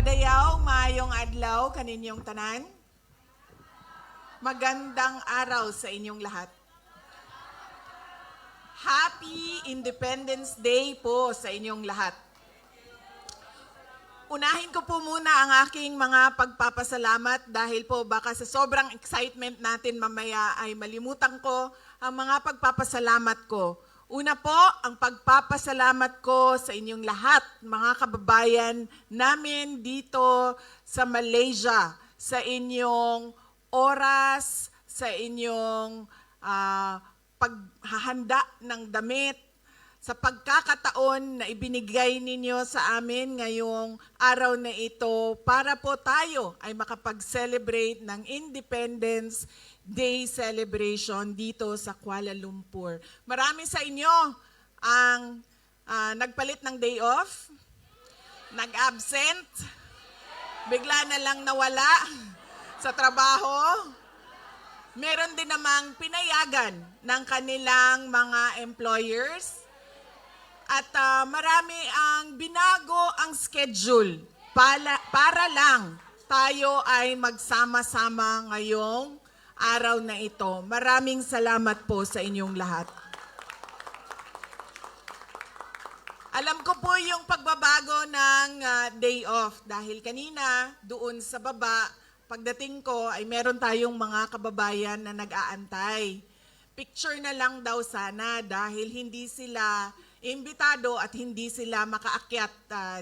Padayaw, maayong adlaw kaninyong tanan. Magandang araw sa inyong lahat. Happy Independence Day po sa inyong lahat. Unahin ko po muna ang aking mga pagpapasalamat dahil po baka sa sobrang excitement natin mamaya ay malimutan ko ang mga pagpapasalamat ko. Una po, ang pagpapasalamat ko sa inyong lahat, mga kababayan namin dito sa Malaysia, sa inyong oras, sa inyong paghahanda ng damit, sa pagkakataon na ibinigay ninyo sa amin ngayong araw na ito para po tayo ay makapag-celebrate ng Independence Day celebration dito sa Kuala Lumpur. Marami sa inyo ang nagpalit ng day off, nag-absent, bigla na lang nawala sa trabaho. Meron din namang pinayagan ng kanilang mga employers. At marami ang binago ang schedule para lang tayo ay magsama-sama ngayong araw na ito. Maraming salamat po sa inyong lahat. Alam ko po yung pagbabago ng day off dahil kanina doon sa baba, pagdating ko ay meron tayong mga kababayan na nag-aantay. Picture na lang daw sana dahil hindi sila imbitado at hindi sila makaakyat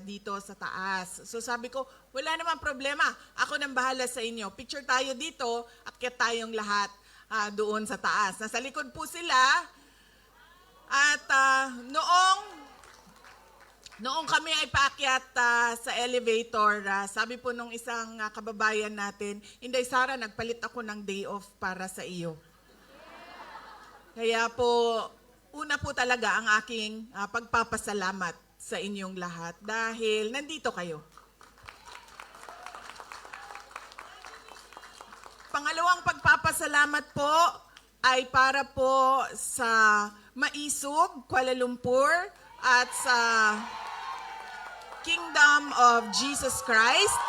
dito sa taas. So sabi ko, wala namang problema. Ako nang bahala sa inyo. Picture tayo dito, akyat tayong lahat doon sa taas. Nasa likod po sila. At noong kami ay paakyat sa elevator, sabi po nung isang kababayan natin, Inday Sara, nagpalit ako ng day off para sa iyo. Kaya po, una po talaga ang aking pagpapasalamat sa inyong lahat dahil nandito kayo. Pangalawang pagpapasalamat po ay para po sa Maisog, Kuala Lumpur at sa Kingdom of Jesus Christ.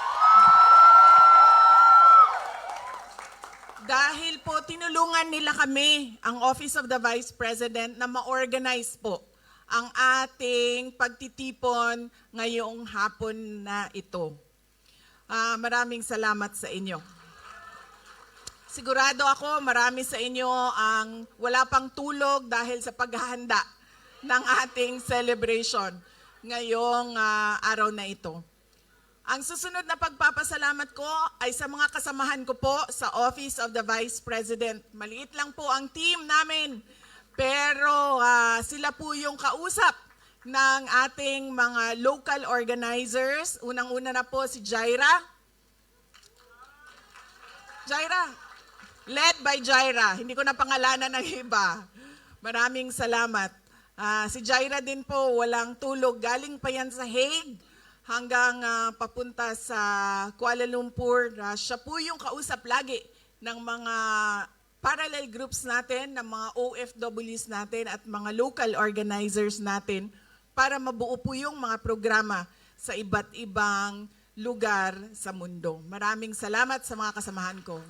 Dahil po tinulungan nila kami, ang Office of the Vice President, na ma-organize po ang ating pagtitipon ngayong hapon na ito. Maraming salamat sa inyo. Sigurado ako marami sa inyo ang wala pang tulog dahil sa paghahanda ng ating celebration ngayong araw na ito. Ang susunod na pagpapasalamat ko ay sa mga kasamahan ko po sa Office of the Vice President. Maliit lang po ang team namin, pero sila po yung kausap ng ating mga local organizers. Unang-una na po si Jaira. Jaira, led by Jaira. Hindi ko na pangalanan ng iba. Maraming salamat. Si Jaira din po, walang tulog. Galing pa yan sa Hague hanggang papunta sa Kuala Lumpur. Siya po yung kausap lagi ng mga parallel groups natin, ng mga OFWs natin at mga local organizers natin para mabuo po yung mga programa sa iba't ibang lugar sa mundo. Maraming salamat sa mga kasamahan ko.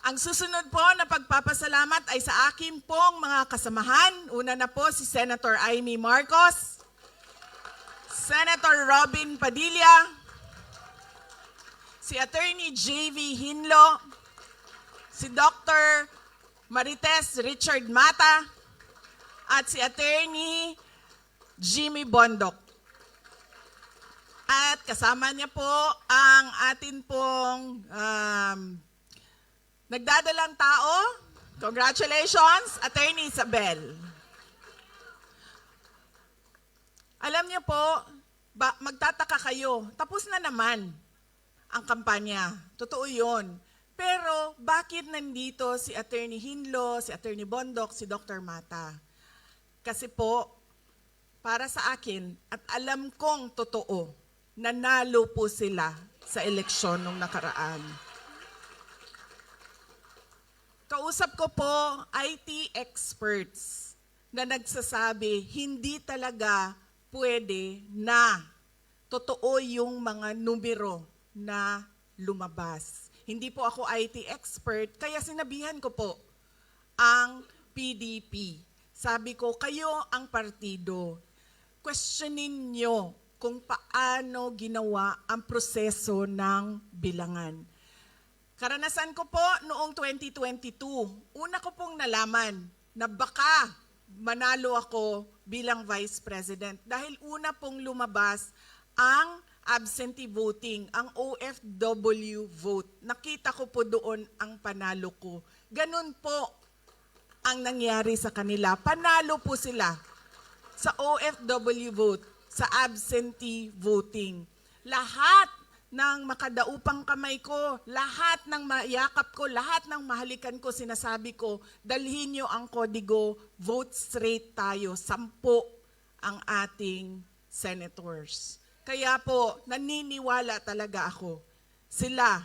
Ang susunod po na pagpapasalamat ay sa akin pong mga kasamahan. Una na po si Senator Amy Marcos, Senator Robin Padilla, si Attorney J.V. Hinlo, si Dr. Marites Richard Mata, at si Attorney Jimmy Bondok. At kasama niya po ang atin pong nagdadalang tao. Congratulations, Attorney Isabel. Alam niyo po, magtataka kayo, tapos na naman ang kampanya. Totoo yun. Pero bakit nandito si Attorney Hinlo, si Attorney Bondok, si Dr. Mata? Kasi po, para sa akin, at alam kong totoo, nanalo po sila sa eleksyon nung nakaraan. Kausap ko po IT experts na nagsasabi, hindi talaga pwede na totoo yung mga numero na lumabas. Hindi po ako IT expert, kaya sinabihan ko po ang PDP. Sabi ko, kayo ang partido. Questionin nyo kung paano ginawa ang proseso ng bilangan. Karanasan ko po noong 2022, una ko pong nalaman na baka manalo ako bilang Vice President dahil una pong lumabas ang absentee voting, ang OFW vote. Nakita ko po doon ang panalo ko. Ganun po ang nangyari sa kanila. Panalo po sila sa OFW vote, sa absentee voting. Lahat ng makadaupang kamay ko, lahat ng mayakap ko, lahat ng mahalikan ko, sinasabi ko, dalhin nyo ang kodigo, vote straight tayo, 10 ang ating senators. Kaya po, naniniwala talaga ako, sila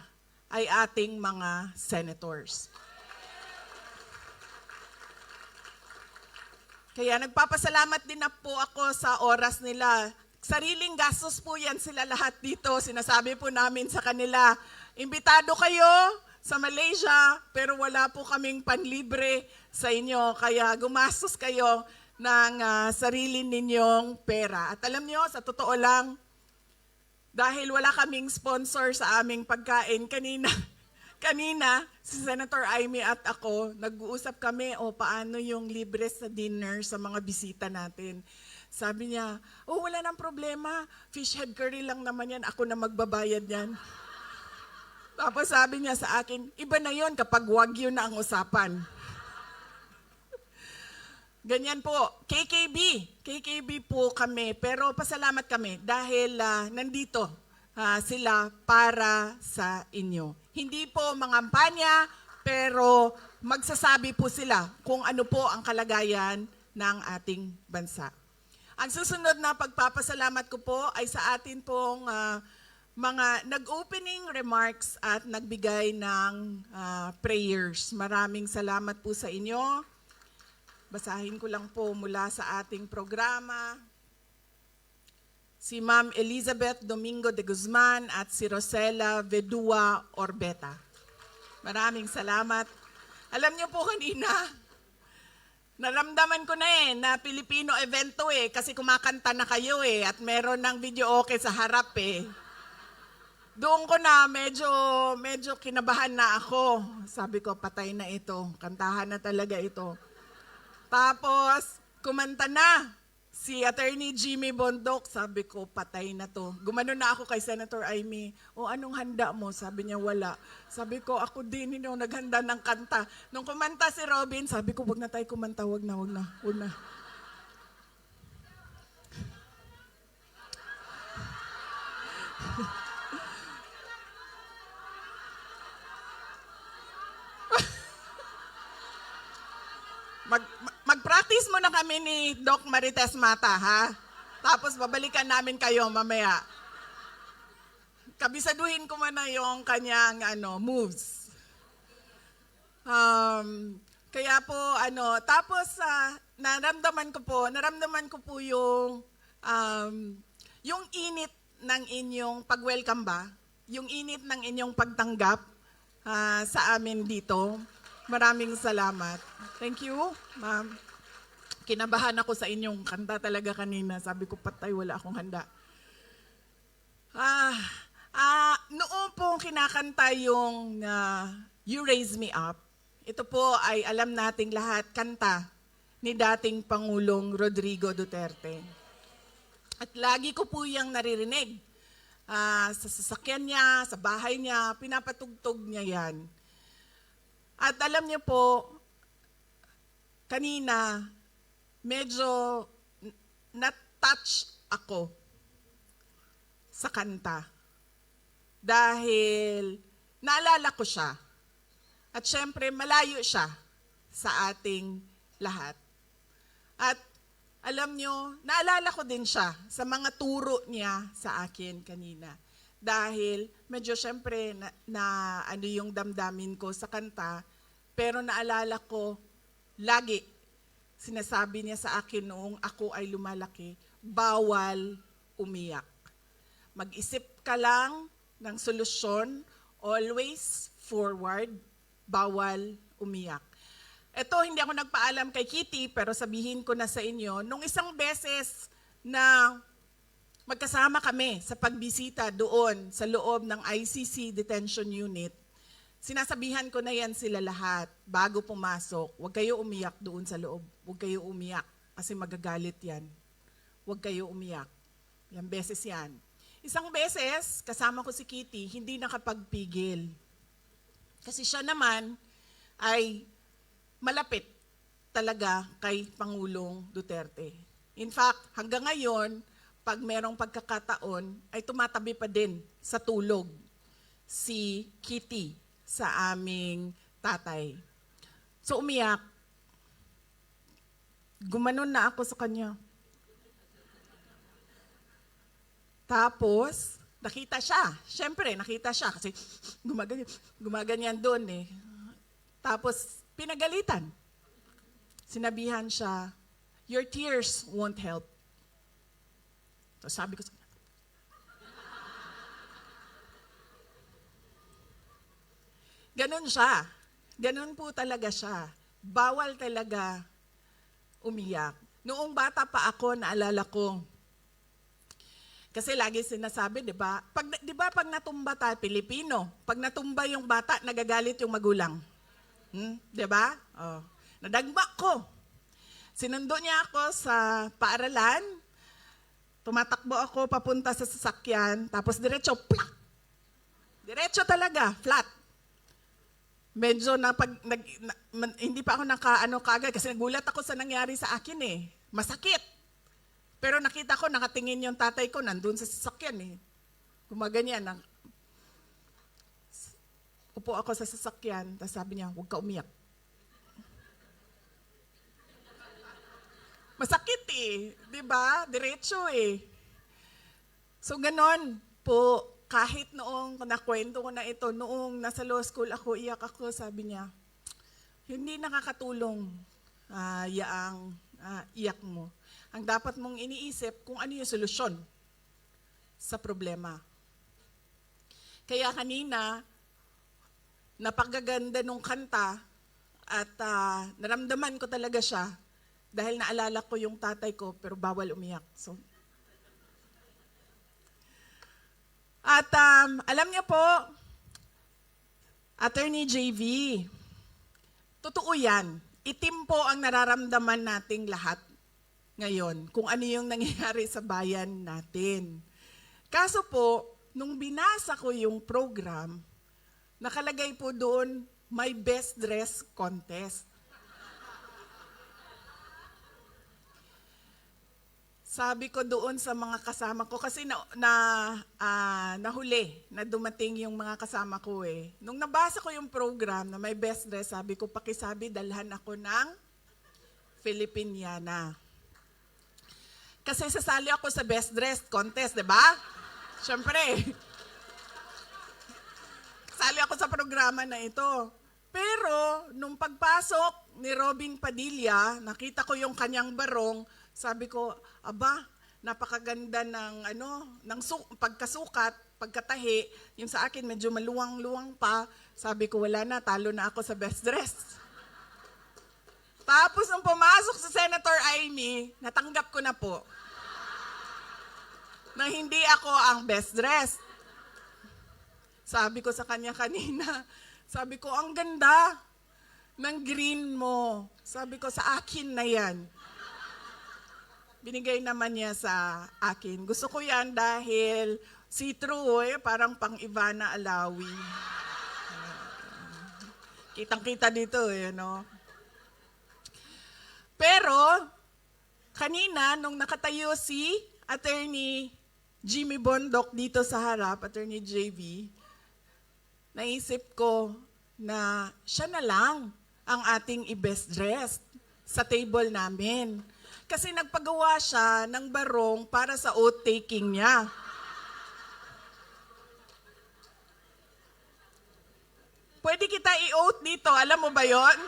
ay ating mga senators. Kaya nagpapasalamat din na po ako sa oras nila. Sariling gastos po yan sila lahat dito. Sinasabi po namin sa kanila, imbitado kayo sa Malaysia, pero wala po kaming panlibre sa inyo. Kaya gumastos kayo ng sarili ninyong pera. At alam nyo, sa totoo lang, dahil wala kaming sponsor sa aming pagkain, kanina, si Senator Amy at ako, nag-uusap kami o paano yung libre sa dinner sa mga bisita natin. Sabi niya, oh wala nang problema, fish head curry lang naman yan, ako na magbabayad yan. Tapos sabi niya sa akin, iba na yon kapag wagyu na ang usapan. Ganyan po, KKB po kami, pero pasalamat kami dahil nandito sila para sa inyo. Hindi po mangampanya, pero magsasabi po sila kung ano po ang kalagayan ng ating bansa. Ang susunod na pagpapasalamat ko po ay sa atin pong mga nag-opening remarks at nagbigay ng prayers. Maraming salamat po sa inyo. Basahin ko lang po mula sa ating programa. Si Ma'am Elizabeth Domingo de Guzman at si Rosela Vedua Orbeta. Maraming salamat. Alam niyo po kanina, naramdaman ko na na Pilipino event to kasi kumakanta na kayo at meron ng video okay sa harap Doon ko na medyo kinabahan na ako. Sabi ko, patay na ito. Kantahan na talaga ito. Tapos, kumanta na si Attorney Jimmy Bondok. Sabi ko, patay na to. Gumano na ako kay Senator Amy. O anong handa mo? Sabi niya, wala. Sabi ko, ako din yung naghanda ng kanta. Nung kumanta si Robin, sabi ko, wag na tayo kumanta, wag na. Mag-practice muna kami ni Doc Marites Mata, ha? Tapos babalikan namin kayo mamaya. Kabisaduhin ko muna yung kanyang moves. Kaya po, tapos naramdaman ko po yung init ng inyong pag-welcome ba? Yung init ng inyong pagtanggap sa amin dito. Maraming salamat. Thank you, ma'am. Kinabahan ako sa inyong kanta talaga kanina. Sabi ko, patay, wala akong handa. Noon po kinakanta yung You Raise Me Up. Ito po ay alam nating lahat, kanta ni dating Pangulong Rodrigo Duterte. At lagi ko po yung naririnig. Sa sasakyan niya, sa bahay niya, pinapatugtog niya yan. At alam niyo po, kanina, medyo na-touch ako sa kanta. Dahil naalala ko siya. At syempre, malayo siya sa ating lahat. At alam niyo, naalala ko din siya sa mga turo niya sa akin kanina. Dahil medyo syempre ano yung damdamin ko sa kanta, pero naalala ko, lagi sinasabi niya sa akin noong ako ay lumalaki, bawal umiyak. mag-isip ka lang ng solusyon, always forward, bawal umiyak. Ito, hindi ako nagpaalam kay Kitty, pero sabihin ko na sa inyo, nung isang beses na magkasama kami sa pagbisita doon sa loob ng ICC Detention Unit, sinasabihan ko na yan sila lahat bago pumasok, huwag kayo umiyak doon sa loob, huwag kayo umiyak kasi magagalit yan. Huwag kayo umiyak. Yan beses yan. Isang beses, kasama ko si Kitty, hindi nakapagpigil. Kasi siya naman ay malapit talaga kay Pangulong Duterte. In fact, hanggang ngayon, pag merong pagkakataon, ay tumatabi pa din sa tulog si Kitty sa aming tatay. So umiyak. Gumanon na ako sa kanya. Tapos, nakita siya. Siyempre, nakita siya kasi gumaganyan doon eh. Tapos, pinagalitan. Sinabihan siya, your tears won't help. So sabi ko sa kanya, ganun siya. Ganun po talaga siya. Bawal talaga umiyak. Noong bata pa ako, naalala ko, kasi lagi sinasabi, di ba? Pag natumba tayo, Pilipino, pag natumba yung bata, nagagalit yung magulang. Di ba? Oh. Nadagba ko. Sinundo niya ako sa paaralan, tumatakbo ako papunta sa sasakyan, tapos diretso, plak! Diretso talaga, flat. Medyo hindi pa ako kaagad kasi nagulat ako sa nangyari sa akin eh. Masakit. Pero nakita ko, nakatingin yung tatay ko, nandun sa sasakyan eh. Gumaganyan. Upo ako sa sasakyan, tapos sabi niya, huwag ka umiyak. Masakit eh, di ba? Diretso eh. So ganon po, kahit noong nakwento ko na ito, noong nasa law school ako, iyak ako, sabi niya, hindi nakakatulong yaang iyak mo. Ang dapat mong iniisip kung ano yung solusyon sa problema. Kaya kanina, napakaganda nung kanta at naramdaman ko talaga siya dahil naalala ko yung tatay ko pero bawal umiyak. So, at alam niyo po, Attorney JV, totoo yan. Itim po ang nararamdaman nating lahat ngayon kung ano yung nangyayari sa bayan natin. Kaso po, nung binasa ko yung program, nakalagay po doon, my best dress contest. Sabi ko doon sa mga kasama ko, kasi nahuli na dumating yung mga kasama ko eh. Nung nabasa ko yung program na may best dress, sabi ko, pakisabi, dalhan ako ng Filipiniana. Kasi sasali ako sa best dress contest, di ba? Siyempre. Sali ako sa programa na ito. Pero, nung pagpasok ni Robin Padilla, nakita ko yung kanyang barong, sabi ko, aba, napakaganda ng pagkasukat, pagkatahi. Yung sa akin medyo maluwang-luwang pa. Sabi ko, wala na, talo na ako sa best dress. Tapos nung pumasok si Senator Amy, natanggap ko na po na hindi ako ang best dress. Sabi ko sa kanya kanina, sabi ko, ang ganda ng green mo. Sabi ko, sa akin na yan. Binigay naman niya sa akin. Gusto ko yan dahil see-through parang pang Ivana Alawi. Kitang-kita dito no? Pero, kanina, nung nakatayo si Attorney Jimmy Bondoc dito sa harap, Attorney JV, naisip ko na siya na lang ang ating i-best dressed sa table namin. Kasi nagpagawa siya ng barong para sa oath-taking niya. Pwede kita i-oath dito, alam mo ba yon?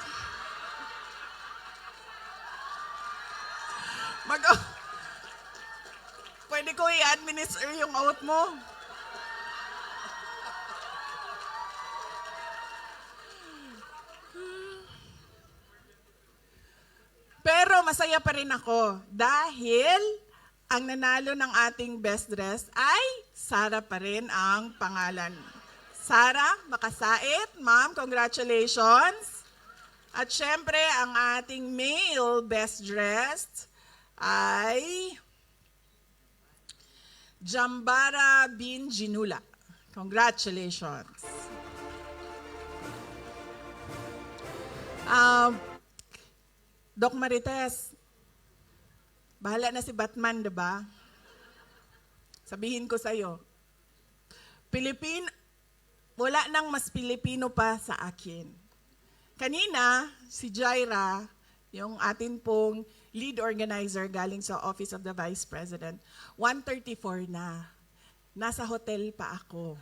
Pwede ko i-administer yung oath mo. Pero masaya pa rin ako dahil ang nanalo ng ating best dress ay Sara pa rin ang pangalan. Sara Makasait, ma'am, congratulations. At syempre, ang ating male best dressed ay Jambara bin Jinula. Congratulations. Doc Marites, bahala na si Batman, diba? Sabihin ko sa'yo, wala nang mas Pilipino pa sa akin. Kanina, si Jaira, yung atin pong lead organizer galing sa Office of the Vice President, 1:34 na. Nasa hotel pa ako.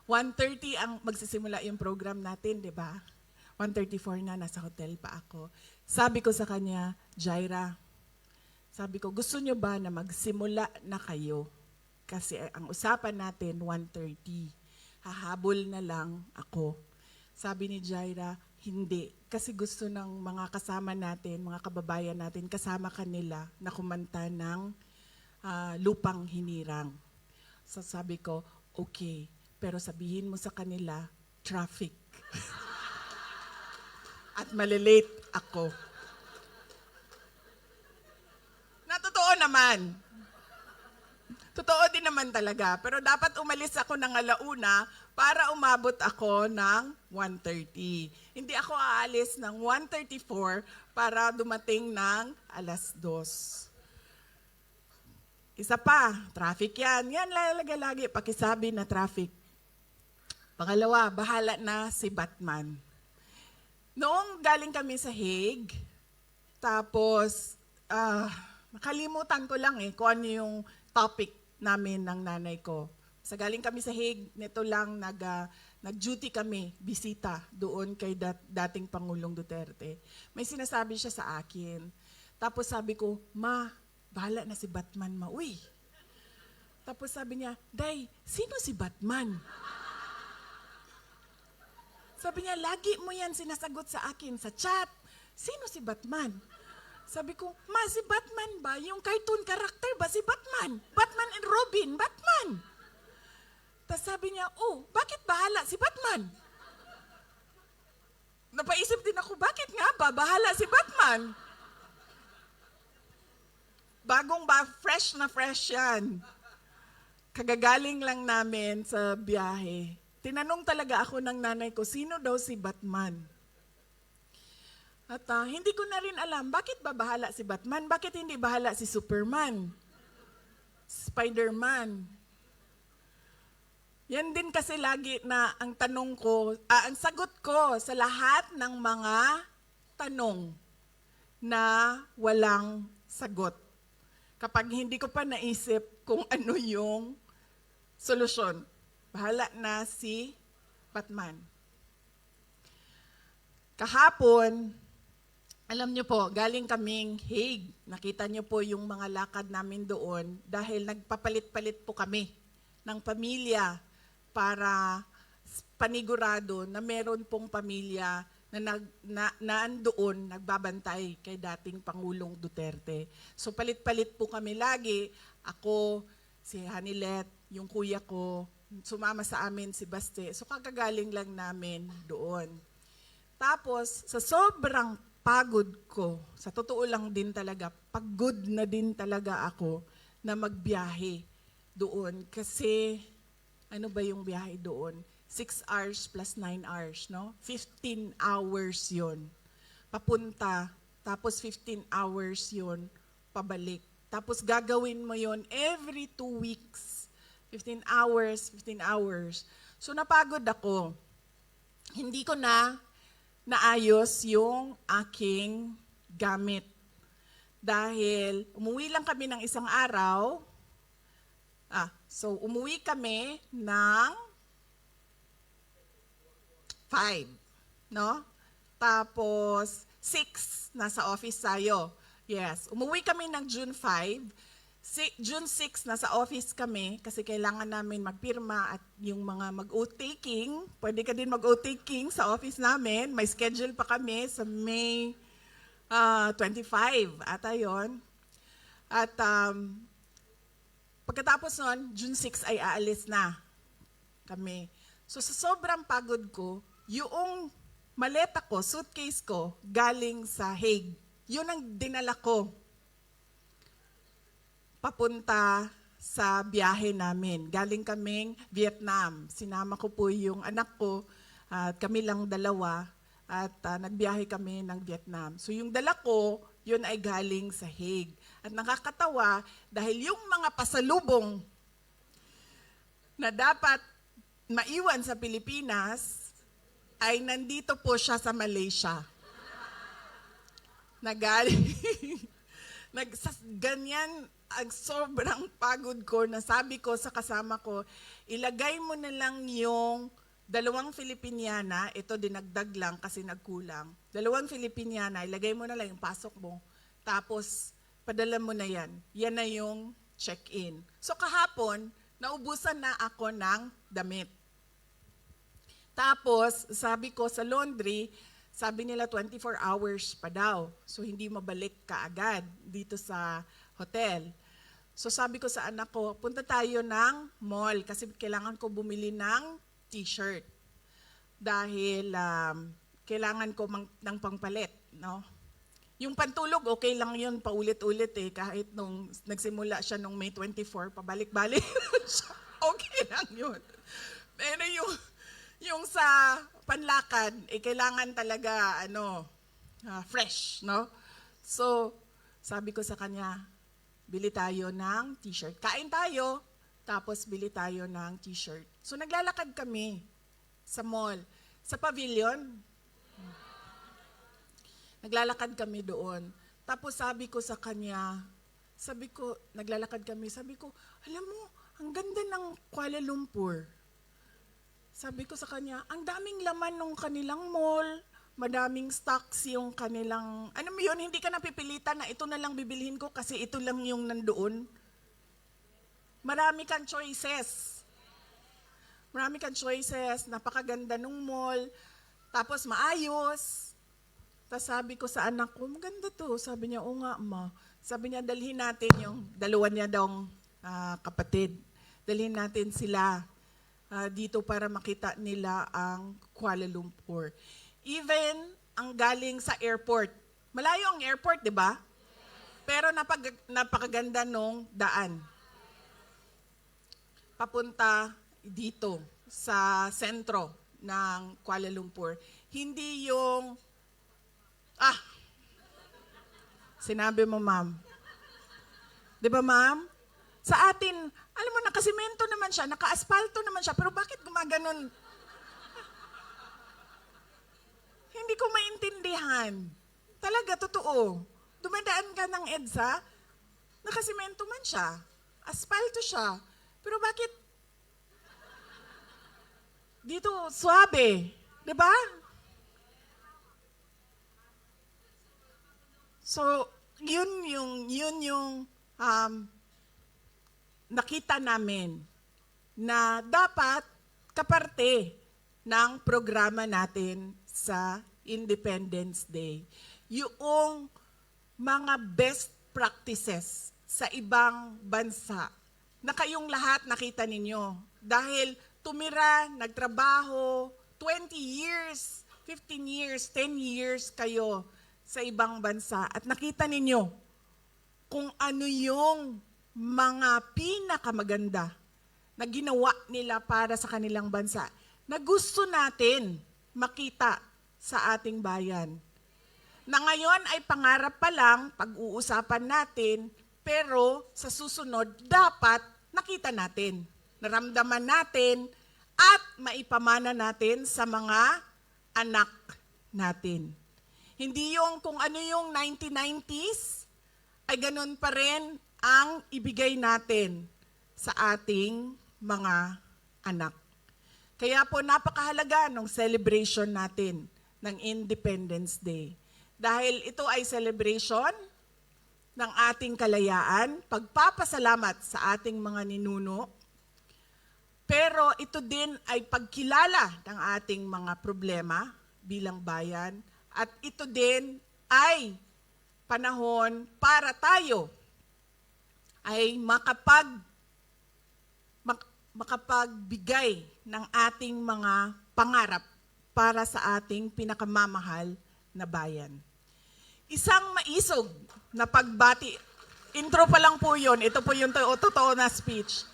1:30 ang magsisimula yung program natin, di ba? 1:34 na, nasa hotel pa ako. Sabi ko sa kanya, Jaira, sabi ko, gusto nyo ba na magsimula na kayo? Kasi ang usapan natin, 1:30. Hahabol na lang ako. Sabi ni Jaira, hindi. Kasi gusto ng mga kasama natin, mga kababayan natin, kasama kanila na kumanta ng Lupang Hinirang. So sabi ko, okay. Pero sabihin mo sa kanila, traffic. At malilate ako. Totoo naman. Totoo din naman talaga. Pero dapat umalis ako ng alauna para umabot ako ng 1:30. Hindi ako aalis ng 1:34 para dumating ng 2:00. Isa pa, traffic yan. Yan lagi pakisabi na traffic. Pangalawa, bahala na si Batman. Noong galing kami sa Hague, tapos nakalimutan ko lang kung ano yung topic namin ng nanay ko. Sa galing kami sa Hague, nito lang nag-duty kami, bisita doon kay dating Pangulong Duterte. May sinasabi siya sa akin. Tapos sabi ko, Ma, bahala na si Batman, Ma. Uy. Tapos sabi niya, Day, sino si Batman? Sabi niya, lagi mo yan sinasagot sa akin sa chat. Sino si Batman? Sabi ko, Ma, si Batman ba? Yung cartoon character ba si Batman? Batman and Robin, Batman. Tapos sabi niya, oh, bakit bahala si Batman? Napaisip din ako, bakit nga ba bahala si Batman? Fresh na fresh yan. Kagagaling lang namin sa biyahe. Tinanong talaga ako ng nanay ko, sino daw si Batman? At hindi ko na rin alam, bakit ba bahala si Batman? Bakit hindi bahala si Superman? Spider-Man? Yan din kasi lagi na ang tanong ko, ang sagot ko sa lahat ng mga tanong na walang sagot. Kapag hindi ko pa naisip kung ano yung solusyon, bahala na si Batman. Kahapon, alam niyo po, galing kaming Hague. Nakita niyo po yung mga lakad namin doon dahil nagpapalit-palit po kami ng pamilya para panigurado na meron pong pamilya na nandoon, nagbabantay kay dating Pangulong Duterte. So palit-palit po kami lagi. Ako, si Hanilet, yung kuya ko, sumama sa amin si Baste. So kagagaling lang namin doon. Tapos, sa sobrang pagod ko, sa totoo lang din talaga, pagod na din talaga ako na magbiyahe doon. Kasi, ano ba yung biyahe doon? 6 hours plus 9 hours, no? 15 hours yon papunta, tapos 15 hours yon pabalik. Tapos gagawin mo yon every 2 weeks. 15 hours. So napagod ako. Hindi ko na naayos yung aking gamit. Dahil umuwi lang kami ng isang araw. So umuwi kami ng 5, no? Tapos 6 nasa office tayo. Yes, umuwi kami ng June 5. June 6, nasa office kami kasi kailangan namin magpirma at yung mga mag-oath-taking, pwede ka din mag-oath-taking sa office namin. May schedule pa kami sa May 25, ata yun. At pagkatapos nun, June 6 ay aalis na kami. So sa sobrang pagod ko, yung maleta ko, suitcase ko, galing sa Hague. Yun ang dinala ko papunta sa biyahe namin. Galing kaming Vietnam. Sinama ko po yung anak ko at kami lang dalawa at nagbiyahe kami ng Vietnam. So yung dala ko, yun ay galing sa Hague. At nakakatawa dahil yung mga pasalubong na dapat maiwan sa Pilipinas ay nandito po siya sa Malaysia. Ganyan ang sobrang pagod ko na sabi ko sa kasama ko, ilagay mo na lang yung 2 Filipiniana, ito dinagdag lang kasi nagkulang. 2 Filipiniana, ilagay mo na lang yung pasok mo. Tapos, padala mo na yan. Yan na yung check-in. So kahapon, naubusan na ako ng damit. Tapos, sabi ko sa laundry, sabi nila 24 hours pa daw. So hindi mabalik kaagad dito sa hotel. So sabi ko sa anak ko, punta tayo ng mall kasi kailangan ko bumili ng t-shirt. Dahil kailangan ko ng pangpalit, no? Yung pantulog, okay lang yun, paulit-ulit eh. Kahit nung nagsimula siya nung May 24, pabalik-balik siya. Okay lang yun. Pero yung sa panlakad, kailangan talaga, fresh, no? So, sabi ko sa kanya, bili tayo ng t-shirt. Kain tayo, tapos bili tayo ng t-shirt. So, naglalakad kami sa mall. Sa pavilion, naglalakad kami doon. Tapos sabi ko sa kanya, naglalakad kami, sabi ko, alam mo, ang ganda ng Kuala Lumpur. Sabi ko sa kanya, ang daming laman ng kanilang mall, madaming stocks yung kanilang, hindi ka napipilitan na ito na lang bibilhin ko kasi ito lang yung nandoon. Marami kang choices. Napakaganda ng mall, tapos maayos. Tapos sabi ko sa anak ko, maganda to. Sabi niya, oo nga ma. Sabi niya, dalhin natin yung 2 niya daw kapatid. Dalhin natin sila dito para makita nila ang Kuala Lumpur. Even ang galing sa airport. Malayo ang airport, di ba? Pero napakaganda nung daan. Papunta dito sa sentro ng Kuala Lumpur. Hindi yung, sinabi mo ma'am. Di ba ma'am? Sa atin, alam mo, nakasimento naman siya, naka-asfalto naman siya, pero bakit gumaganon? Hindi ko maintindihan. Talaga, totoo. Dumadaan ka ng EDSA, nakasimento man siya, asfalto siya, pero bakit dito suabe? Di ba? So, yun yung nakita namin na dapat kaparte ng programa natin sa Independence Day. Yung mga best practices sa ibang bansa na kayong lahat nakita ninyo. Dahil tumira, nagtrabaho, 20 years, 15 years, 10 years kayo sa ibang bansa at nakita ninyo kung ano yung mga pinakamaganda na ginawa nila para sa kanilang bansa na gusto natin makita sa ating bayan. Na ngayon ay pangarap pa lang, pag-uusapan natin, pero sa susunod dapat nakita natin, naramdaman natin, at maipamana natin sa mga anak natin. Hindi yung kung ano yung 1990s, ay ganun pa rin ang ibigay natin sa ating mga anak. Kaya po napakahalaga ng celebration natin ng Independence Day. Dahil ito ay celebration ng ating kalayaan, pagpapasalamat sa ating mga ninuno, pero ito din ay pagkilala ng ating mga problema bilang bayan, at ito din ay panahon para tayo ay makapagbigay ng ating mga pangarap para sa ating pinakamamahal na bayan. Isang maisog na pagbati. Intro pa lang po yun. Ito po yung totoo na speech.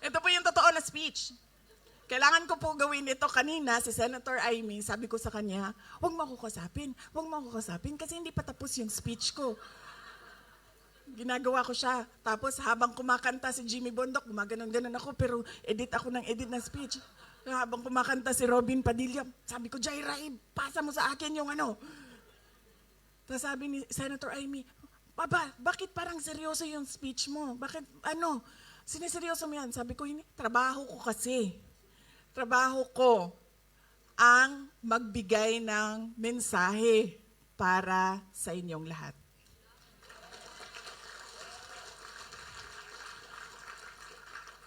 Ito po yung totoo na speech. Kailangan ko po gawin ito kanina, si Senator Amy, sabi ko sa kanya, huwag mo ako kasapin kasi hindi pa tapos yung speech ko. Ginagawa ko siya. Tapos habang kumakanta si Jimmy Bondok, gumaganon-ganon ako, pero edit ako ng speech. Habang kumakanta si Robin Padilla, sabi ko, Jaira, pasa mo sa akin yung ano. Tapos sabi ni Senator Amy, Baba, bakit parang seryoso yung speech mo? Bakit, siniseryoso mo yan? Sabi ko, trabaho ko kasi. Trabaho ko ang magbigay ng mensahe para sa inyong lahat.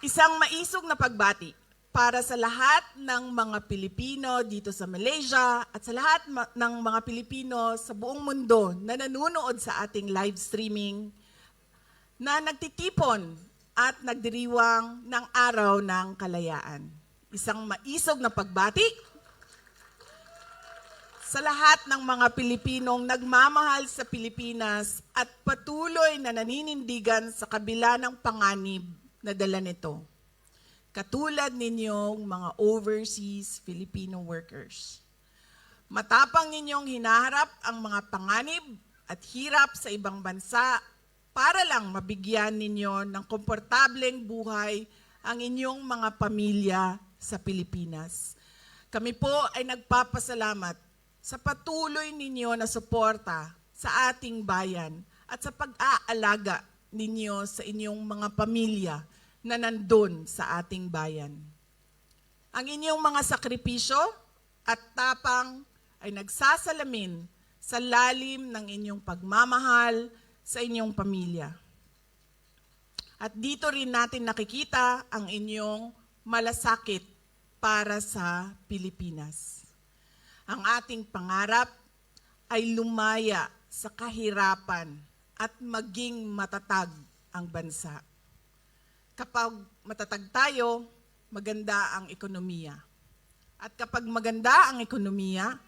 Isang maisog na pagbati para sa lahat ng mga Pilipino dito sa Malaysia at sa lahat ng mga Pilipino sa buong mundo na nanonood sa ating live streaming na nagtitipon at nagdiriwang ng Araw ng Kalayaan. Isang maisog na pagbati sa lahat ng mga Pilipinong nagmamahal sa Pilipinas at patuloy na naninindigan sa kabila ng panganib na dala nito. Katulad ninyong mga overseas Filipino workers. Matapang ninyong hinaharap ang mga panganib at hirap sa ibang bansa para lang mabigyan ninyo ng komportableng buhay ang inyong mga pamilya sa Pilipinas. Kami po ay nagpapasalamat sa patuloy ninyo na suporta sa ating bayan at sa pag-aalaga ninyo sa inyong mga pamilya na nandun sa ating bayan. Ang inyong mga sakripisyo at tapang ay nagsasalamin sa lalim ng inyong pagmamahal sa inyong pamilya. At dito rin natin nakikita ang inyong malasakit para sa Pilipinas. Ang ating pangarap ay lumaya sa kahirapan at maging matatag ang bansa. Kapag matatag tayo, maganda ang ekonomiya. At kapag maganda ang ekonomiya,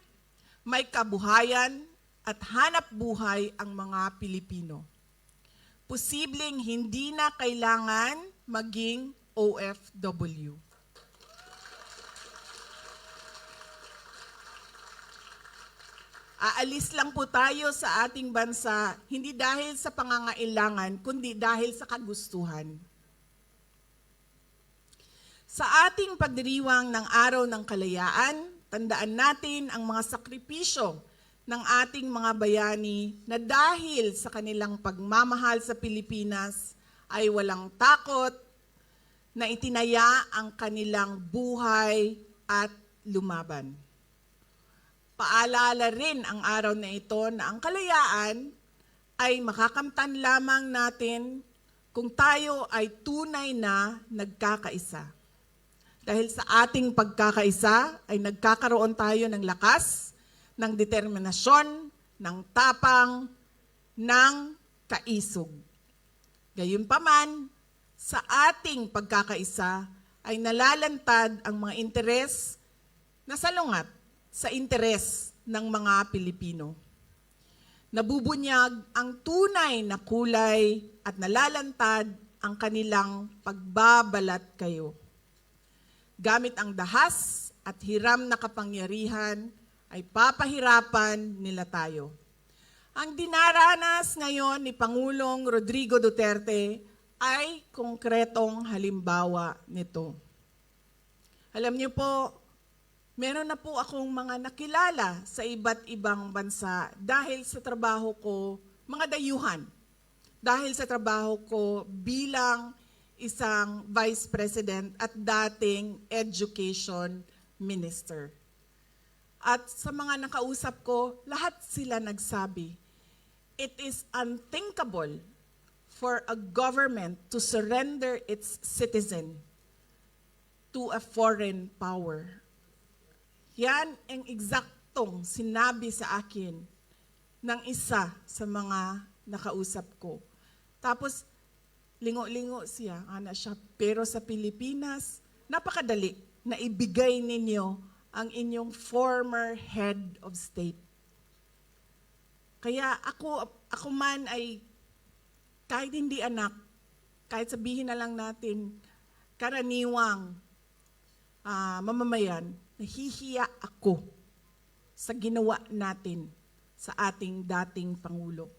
may kabuhayan at hanap buhay ang mga Pilipino. Posibleng hindi na kailangan maging OFW. Aalis lang po tayo sa ating bansa, hindi dahil sa pangangailangan, kundi dahil sa kagustuhan. Sa ating pagdiriwang ng Araw ng Kalayaan, tandaan natin ang mga sakripisyo ng ating mga bayani na dahil sa kanilang pagmamahal sa Pilipinas ay walang takot na itinaya ang kanilang buhay at lumaban. Paalala rin ang araw na ito na ang kalayaan ay makakamtan lamang natin kung tayo ay tunay na nagkakaisa. Dahil sa ating pagkakaisa ay nagkakaroon tayo ng lakas, ng determinasyon, ng tapang, ng kaisog. Gayunpaman, sa ating pagkakaisa ay nalalantad ang mga interes na salungat sa interes ng mga Pilipino. Nabubunyag ang tunay na kulay at nalalantad ang kanilang pagbabalat kayo. Gamit ang dahas at hiram na kapangyarihan ay papahirapan nila tayo. Ang dinaranas ngayon ni Pangulong Rodrigo Duterte ay konkretong halimbawa nito. Alam niyo po, meron na po akong mga nakilala sa iba't ibang bansa dahil sa trabaho ko, mga dayuhan, dahil sa trabaho ko bilang isang Vice President at dating Education Minister. At sa mga nakausap ko, lahat sila nagsabi, it is unthinkable for a government to surrender its citizen to a foreign power. Yan ang eksaktong sinabi sa akin ng isa sa mga nakausap ko. Tapos, lingo-lingo siya, pero sa Pilipinas, napakadali na ibigay ninyo ang inyong former head of state. Kaya ako man ay, kahit hindi anak, kahit sabihin na lang natin, karaniwang mamamayan, nahihiya ako sa ginawa natin sa ating dating Pangulo.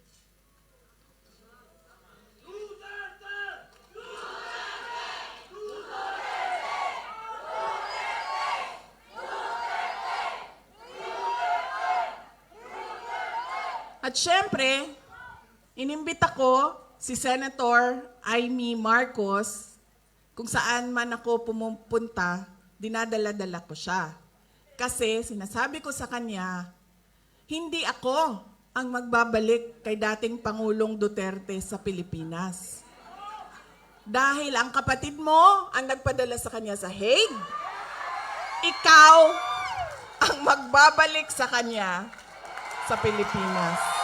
At syempre, inimbita ko si Senator Amy Marcos, kung saan man ako pumupunta, dinadala-dala ko siya. Kasi sinasabi ko sa kanya, hindi ako ang magbabalik kay dating Pangulong Duterte sa Pilipinas. Dahil ang kapatid mo ang nagpadala sa kanya sa Hague, ikaw ang magbabalik sa kanya sa Pilipinas.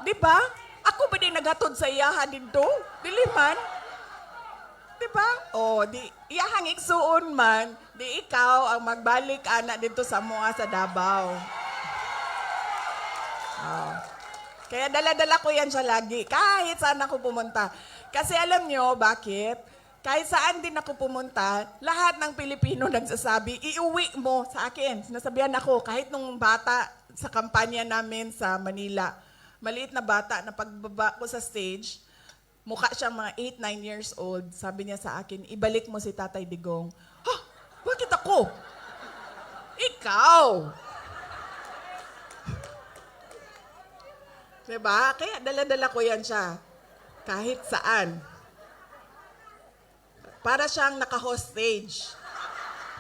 Diba? Ako ba din naghatod sa iyahan dito? Dili man. Diba? Di iyahang igsuon man, di ikaw ang magbalik ana dito sa mga sa Davao. Kaya dala-dala ko yan siya lagi, kahit saan ako pumunta. Kasi alam nyo, bakit? Kahit saan din ako pumunta, lahat ng Pilipino nagsasabi, iuwi mo sa akin. Sinasabihan ako, kahit nung bata sa kampanya namin sa Manila, maliit na bata na pagbaba ko sa stage, mukha siyang mga 8-9 years old. Sabi niya sa akin, ibalik mo si Tatay Digong. Bakit ako? Ikaw! Diba? Kaya dala-dala ko yan siya. Kahit saan. Para siyang naka-hostage.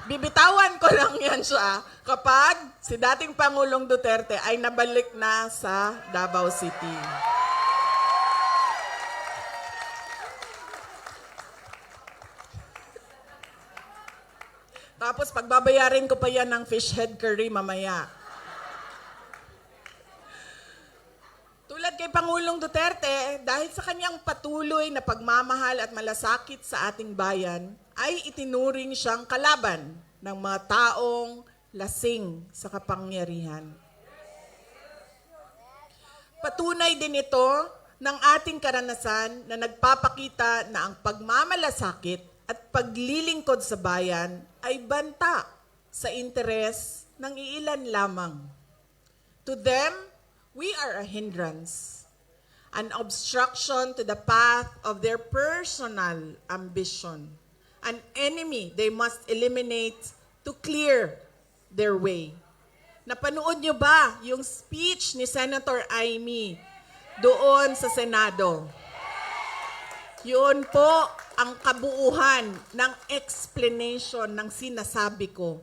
Bibitawan ko lang yan siya kapag si dating Pangulong Duterte ay nabalik na sa Davao City. Tapos pagbabayarin ko pa yan ng fish head curry mamaya. Tulad kay Pangulong Duterte, dahil sa kanyang patuloy na pagmamahal at malasakit sa ating bayan, ay itinuring siyang kalaban ng mga taong lasing sa kapangyarihan. Patunay din ito ng ating karanasan na nagpapakita na ang pagmamalasakit at paglilingkod sa bayan ay banta sa interes ng iilan lamang. To them, we are a hindrance, an obstruction to the path of their personal ambition, an enemy they must eliminate to clear their way. Napanood niyo ba yung speech ni Senator Amy doon sa Senado? Yun po ang kabuuhan ng explanation ng sinasabi ko.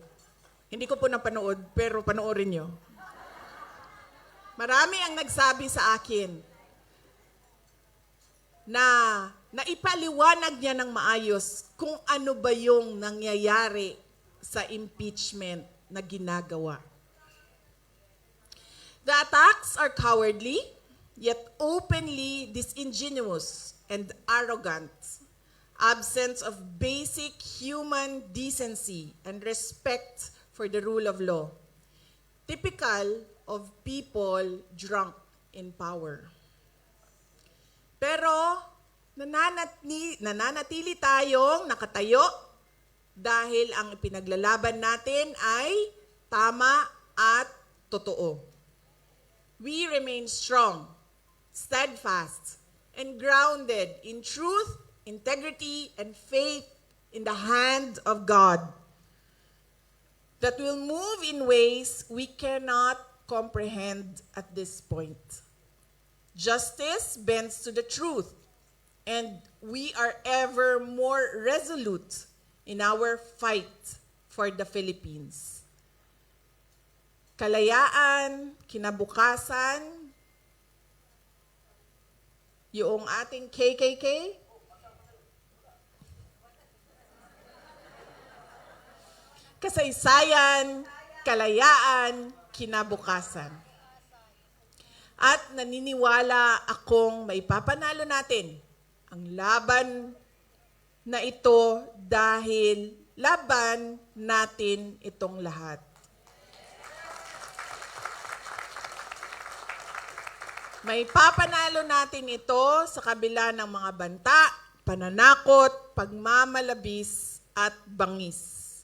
Hindi ko po napanood, pero panoorin niyo. Marami ang nagsabi sa akin na naipaliwanag niya ng maayos kung ano ba yung nangyayari sa impeachment na ginagawa. The attacks are cowardly, yet openly disingenuous and arrogant, absence of basic human decency and respect for the rule of law, typical of people drunk in power. Pero nananatili tayong nakatayo dahil ang ipinaglalaban natin ay tama at totoo. We remain strong, steadfast, and grounded in truth, integrity, and faith in the hand of God that will move in ways we cannot comprehend at this point. Justice bends to the truth, and we are ever more resolute in our fight for the Philippines. Kalayaan, kinabukasan, yung ating KKK, kasaysayan, kalayaan, kinabukasan. At naniniwala akong maipapanalo natin ang laban na ito dahil laban natin itong lahat. Maipapanalo natin ito sa kabila ng mga banta, pananakot, pagmamalabis at bangis.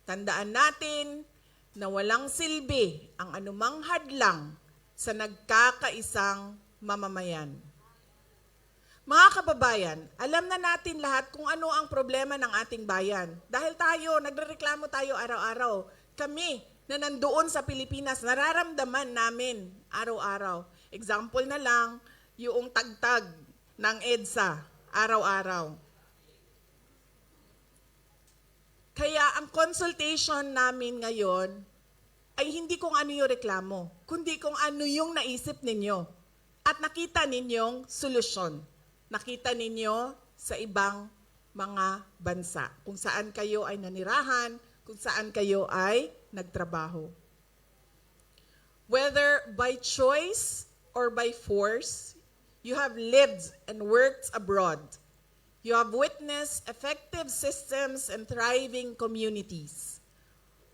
Tandaan natin na walang silbi ang anumang hadlang sa nagkakaisang mamamayan. Mga kababayan, alam na natin lahat kung ano ang problema ng ating bayan. Dahil nagrereklamo tayo araw-araw. Kami na nandoon sa Pilipinas, nararamdaman namin araw-araw. Example na lang, yung tagtag ng EDSA araw-araw. Kaya ang consultation namin ngayon ay hindi kung ano yung reklamo, kundi kung ano yung naisip ninyo at nakita ninyong solusyon. Nakita ninyo sa ibang mga bansa, kung saan kayo ay nanirahan, kung saan kayo ay nagtrabaho. Whether by choice or by force, you have lived and worked abroad. You have witnessed effective systems and thriving communities.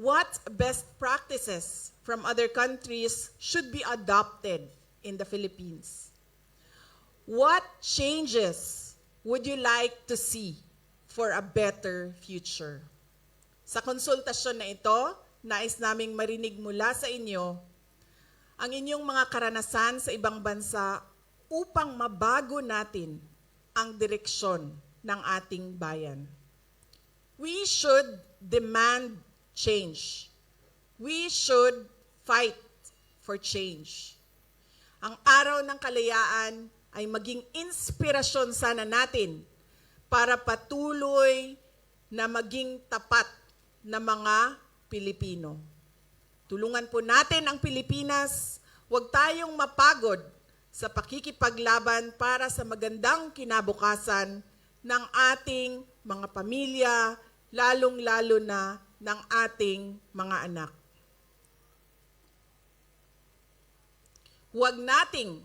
What best practices from other countries should be adopted in the Philippines? What changes would you like to see for a better future? Sa konsultasyon na ito, nais naming marinig mula sa inyo ang inyong mga karanasan sa ibang bansa upang mabago natin ang direksyon ng ating bayan. We should demand change. We should fight for change. Ang araw ng kalayaan ay maging inspirasyon sana natin para patuloy na maging tapat na mga Pilipino. Tulungan po natin ang Pilipinas, huwag tayong mapagod sa pakikipaglaban para sa magandang kinabukasan ng ating mga pamilya, lalong-lalo na ng ating mga anak. Huwag nating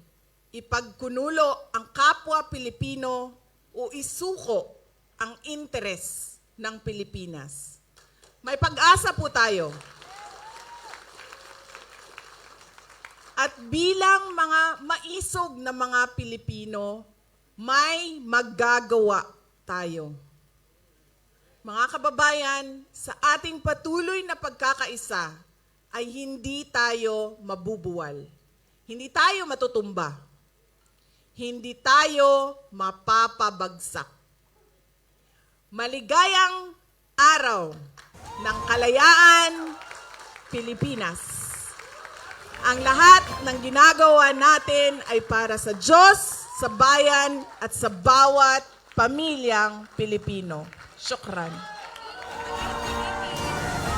ipagkunulo ang kapwa Pilipino o isuko ang interes ng Pilipinas. May pag-asa po tayo. At bilang mga maisog na mga Pilipino, may magagawa tayo. Mga kababayan, sa ating patuloy na pagkakaisa ay hindi tayo mabubuwal. Hindi tayo matutumba. Hindi tayo mapapabagsak. Maligayang araw ng kalayaan, Pilipinas. Ang lahat ng ginagawa natin ay para sa Diyos, sa bayan at sa bawat pamilyang Pilipino. Syukran.